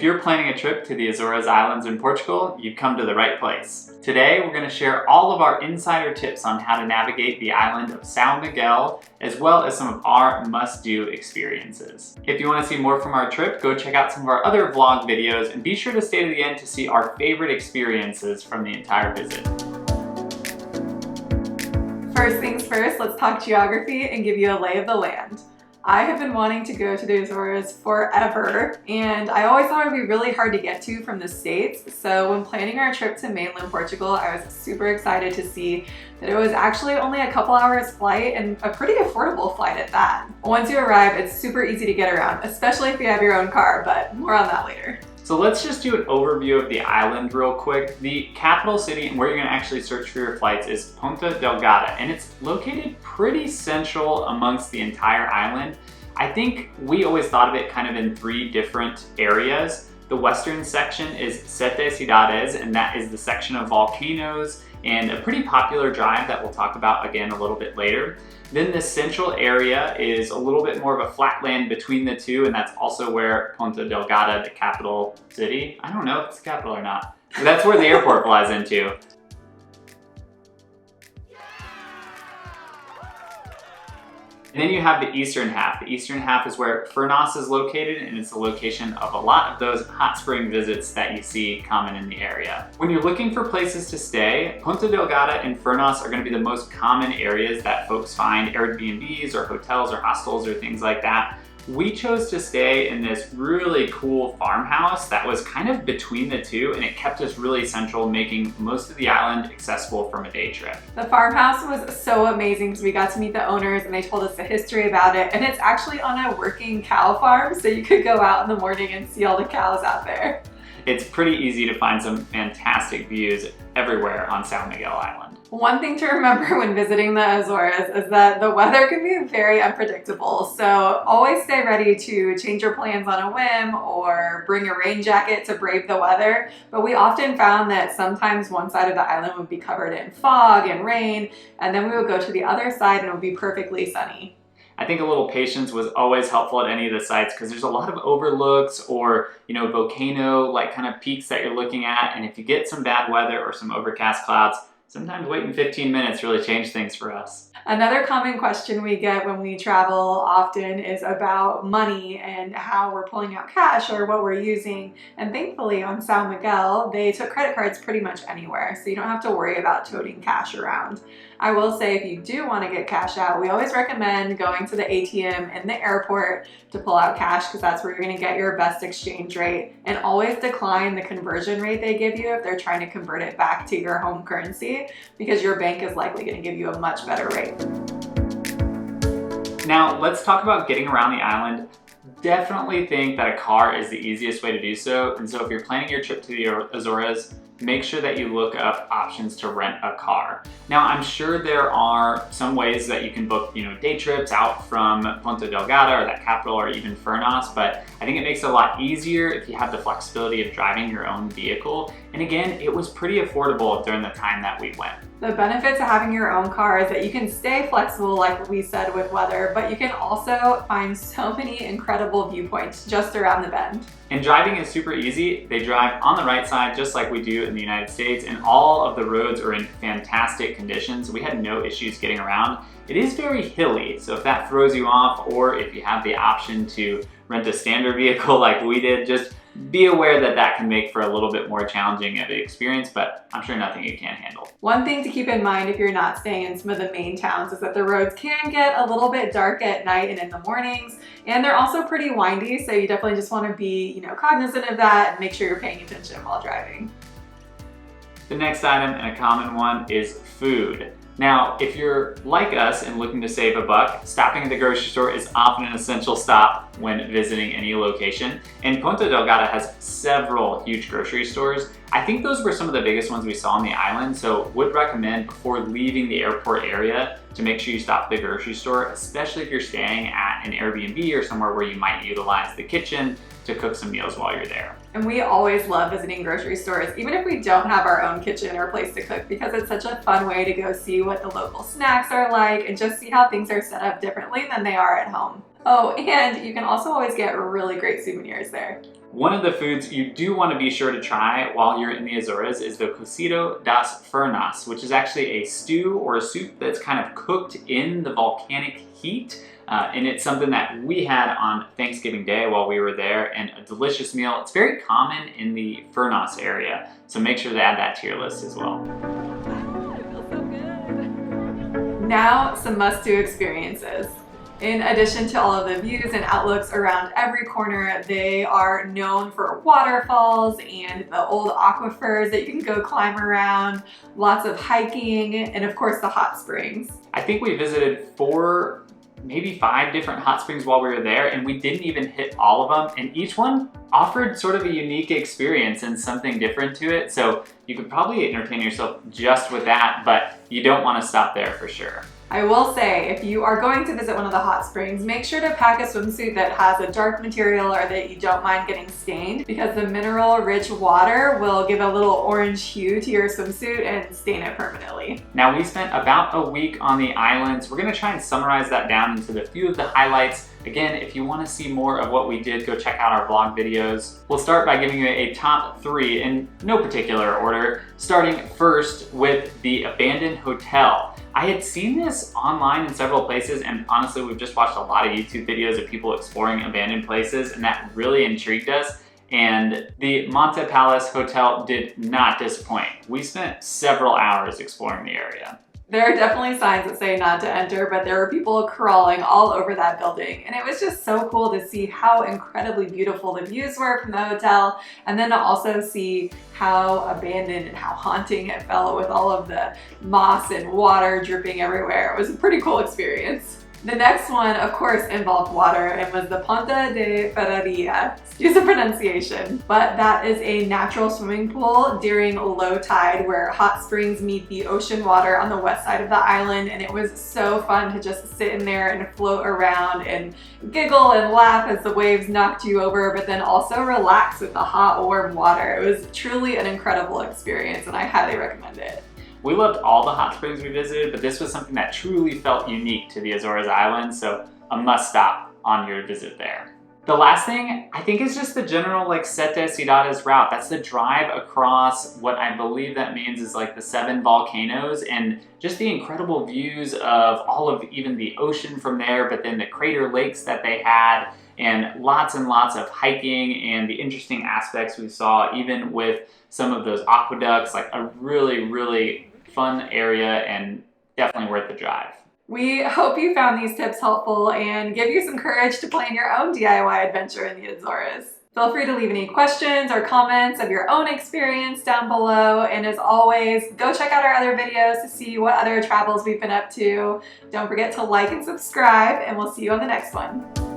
If you're planning a trip to the Azores Islands in Portugal, you've come to the right place. Today, we're going to share all of our insider tips on how to navigate the island of Sao Miguel, as well as some of our must-do experiences. If you want to see more from our trip, go check out some of our other vlog videos and be sure to stay to the end to see our favorite experiences from the entire visit. First things first, let's talk geography and give you a lay of the land. I have been wanting to go to the Azores forever, and I always thought it would be really hard to get to from the States. So when planning our trip to mainland Portugal, I was super excited to see that it was actually only a couple hours flight and a pretty affordable flight at that. Once you arrive, it's super easy to get around, especially if you have your own car, but more on that later. So let's just do an overview of the island real quick. The capital city and where you're gonna actually search for your flights is Ponta Delgada, and it's located pretty central amongst the entire island. I think we always thought of it kind of in three different areas. The western section is Sete Cidades, and that is the section of volcanoes and a pretty popular drive that we'll talk about again a little bit later. Then the central area is a little bit more of a flatland between the two, and that's also where Ponta Delgada, the capital city, I don't know if it's the capital or not, but that's where the airport flies into. And then you have the eastern half. The eastern half is where Furnas is located, and it's the location of a lot of those hot spring visits that you see common in the area. When you're looking for places to stay, Ponta Delgada and Furnas are gonna be the most common areas that folks find Airbnbs or hotels or hostels or things like that. We chose to stay in this really cool farmhouse that was kind of between the two, and it kept us really central, making most of the island accessible from a day trip. The farmhouse was so amazing because we got to meet the owners and they told us the history about it, and it's actually on a working cow farm, so you could go out in the morning and see all the cows out there. It's pretty easy to find some fantastic views everywhere on Sao Miguel Island. One thing to remember when visiting the Azores is that the weather can be very unpredictable, so always stay ready to change your plans on a whim or bring a rain jacket to brave the weather. But we often found that sometimes one side of the island would be covered in fog and rain, and then we would go to the other side and it would be perfectly sunny. I think a little patience was always helpful at any of the sites because there's a lot of overlooks or, volcano like kind of peaks that you're looking at. And if you get some bad weather or some overcast clouds, sometimes waiting 15 minutes really changed things for us. Another common question we get when we travel often is about money and how we're pulling out cash or what we're using. And thankfully on Sao Miguel, they took credit cards pretty much anywhere, so you don't have to worry about toting cash around. I will say if you do want to get cash out, we always recommend going to the ATM in the airport to pull out cash because that's where you're going to get your best exchange rate, and always decline the conversion rate they give you if they're trying to convert it back to your home currency because your bank is likely going to give you a much better rate. Now let's talk about getting around the island. Definitely think that a car is the easiest way to do so, and so if you're planning your trip to the Azores, make sure that you look up options to rent a car. Now, I'm sure there are some ways that you can book, day trips out from Ponta Delgada or that capital or even Furnas, but I think it makes it a lot easier if you have the flexibility of driving your own vehicle. And again, it was pretty affordable during the time that we went. The benefits of having your own car is that you can stay flexible, like we said, with weather, but you can also find so many incredible viewpoints just around the bend. And driving is super easy. They drive on the right side just like we do in the United States, and all of the roads are in fantastic conditions. We had no issues getting around. It is very hilly, so if that throws you off, or if you have the option to rent a standard vehicle like we did, just be aware that that can make for a little bit more challenging of an experience, but I'm sure nothing you can't handle. One thing to keep in mind if you're not staying in some of the main towns is that the roads can get a little bit dark at night and in the mornings, and they're also pretty windy, so you definitely just want to be, cognizant of that and make sure you're paying attention while driving. The next item, and a common one, is food. Now, if you're like us and looking to save a buck, stopping at the grocery store is often an essential stop when visiting any location. And Ponta Delgada has several huge grocery stores. I think those were some of the biggest ones we saw on the island, so would recommend before leaving the airport area to make sure you stop at the grocery store, especially if you're staying at an Airbnb or somewhere where you might utilize the kitchen to cook some meals while you're there. And we always love visiting grocery stores, even if we don't have our own kitchen or place to cook, because it's such a fun way to go see what the local snacks are like and just see how things are set up differently than they are at home. Oh, and you can also always get really great souvenirs there. One of the foods you do want to be sure to try while you're in the Azores is the cocido das Furnas, which is actually a stew or a soup that's kind of cooked in the volcanic heat. And it's something that we had on Thanksgiving Day while we were there, and a delicious meal. It's very common in the Furnas area, so make sure to add that to your list as well. It feels so good. Now, some must-do experiences. In addition to all of the views and outlooks around every corner, they are known for waterfalls and the old aquifers that you can go climb around, lots of hiking, and of course the hot springs. I think we visited 4, maybe 5 different hot springs while we were there, and we didn't even hit all of them, and each one offered sort of a unique experience and something different to it, so you could probably entertain yourself just with that, but you don't want to stop there for sure. I will say, if you are going to visit one of the hot springs, make sure to pack a swimsuit that has a dark material or that you don't mind getting stained, because the mineral-rich water will give a little orange hue to your swimsuit and stain it permanently. Now, we spent about a week on the islands. We're going to try and summarize that down into a few of the highlights. Again, if you want to see more of what we did, go check out our vlog videos. We'll start by giving you a top 3 in no particular order, starting first with the abandoned hotel. I had seen this online in several places, and honestly, we've just watched a lot of YouTube videos of people exploring abandoned places, and that really intrigued us. And the Monte Palace Hotel did not disappoint. We spent several hours exploring the area. There are definitely signs that say not to enter, but there were people crawling all over that building. And it was just so cool to see how incredibly beautiful the views were from the hotel, and then to also see how abandoned and how haunting it felt with all of the moss and water dripping everywhere. It was a pretty cool experience. The next one, of course, involved water and was the Ponta de Ferreria. Excuse the pronunciation. But that is a natural swimming pool during low tide where hot springs meet the ocean water on the west side of the island, and it was so fun to just sit in there and float around and giggle and laugh as the waves knocked you over, but then also relax with the hot, warm water. It was truly an incredible experience, and I highly recommend it. We loved all the hot springs we visited, but this was something that truly felt unique to the Azores Islands, so a must stop on your visit there. The last thing, I think, is just the general Sete Cidades route. That's the drive across what I believe that means is the 7 volcanoes, and just the incredible views of all of even the ocean from there, but then the crater lakes that they had, and lots of hiking and the interesting aspects we saw, even with some of those aqueducts. A really fun area and definitely worth the drive. We hope you found these tips helpful and give you some courage to plan your own DIY adventure in the Azores. Feel free to leave any questions or comments of your own experience down below, and as always, go check out our other videos to see what other travels we've been up to. Don't forget to like and subscribe, and we'll see you on the next one.